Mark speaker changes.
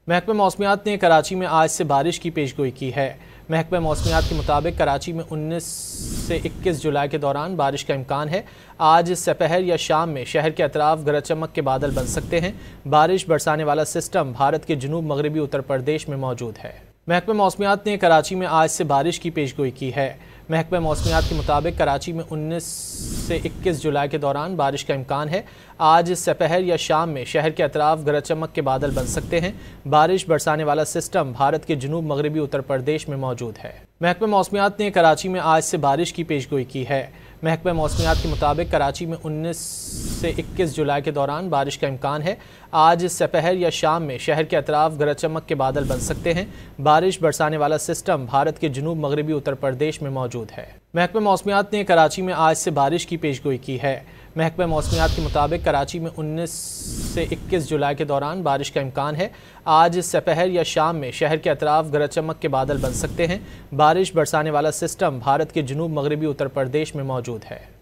Speaker 1: محکمہ موسمیات نے کراچی میں آج سے بارش کی پیشگوئی کی ہے۔ محکمہ موسمیات کے مطابق کراچی میں 19 سے 21 جولائی کے دوران بارش کا امکان ہے۔ آج سپہر یا شام میں شہر کے اطراف گرج چمک کے بادل بن سکتے ہیں۔ بارش برسانے والا سسٹم بھارت کے جنوب مغربی اتر پردیش میں موجود ہے۔ محکمہ موسمیات نے کراچی میں آج سے بارش کی پیشگوئی کی ہے۔ محکمہ موسمیات کے مطابق کراچی میں 19 سے 21 جولائی کے دوران بارش کا امکان ہے۔ آج سپہر یا شام میں شہر کے اطراف گرج چمک کے بادل بن سکتے ہیں۔ بارش برسانے والا سسٹم بھارت کے جنوب مغربی اتر پردیش میں موجود ہے۔ محکمہ موسمیات نے کراچی میں آج سے بارش کی پیشگوئی کی ہے۔ محکمہ موسمیات کے مطابق کراچی میں 19 سے 21 جولائی کے دوران بارش کا امکان ہے۔ آج سپہر یا شام میں شہر کے اطراف گرج چمک کے بادل بن سکتے ہیں۔ بارش برسانے والا سسٹم بھارت کے جنوب مغربی اتر پردیش میں موجود ہے۔ محکمہ موسمیات نے کراچی میں آج سے بارش کی پیشگوئی کی ہے۔ محکمہ موسمیات کے مطابق کراچی میں 19 سے 21 جولائی کے دوران بارش کا امکان ہے۔ آج سپہر یا شام میں شہر کے اطراف گرج چمک کے بادل بن سکتے ہیں۔ بارش برسانے والا سسٹم بھارت کے جنوب مغربی اتر پردیش میں موجود ہے۔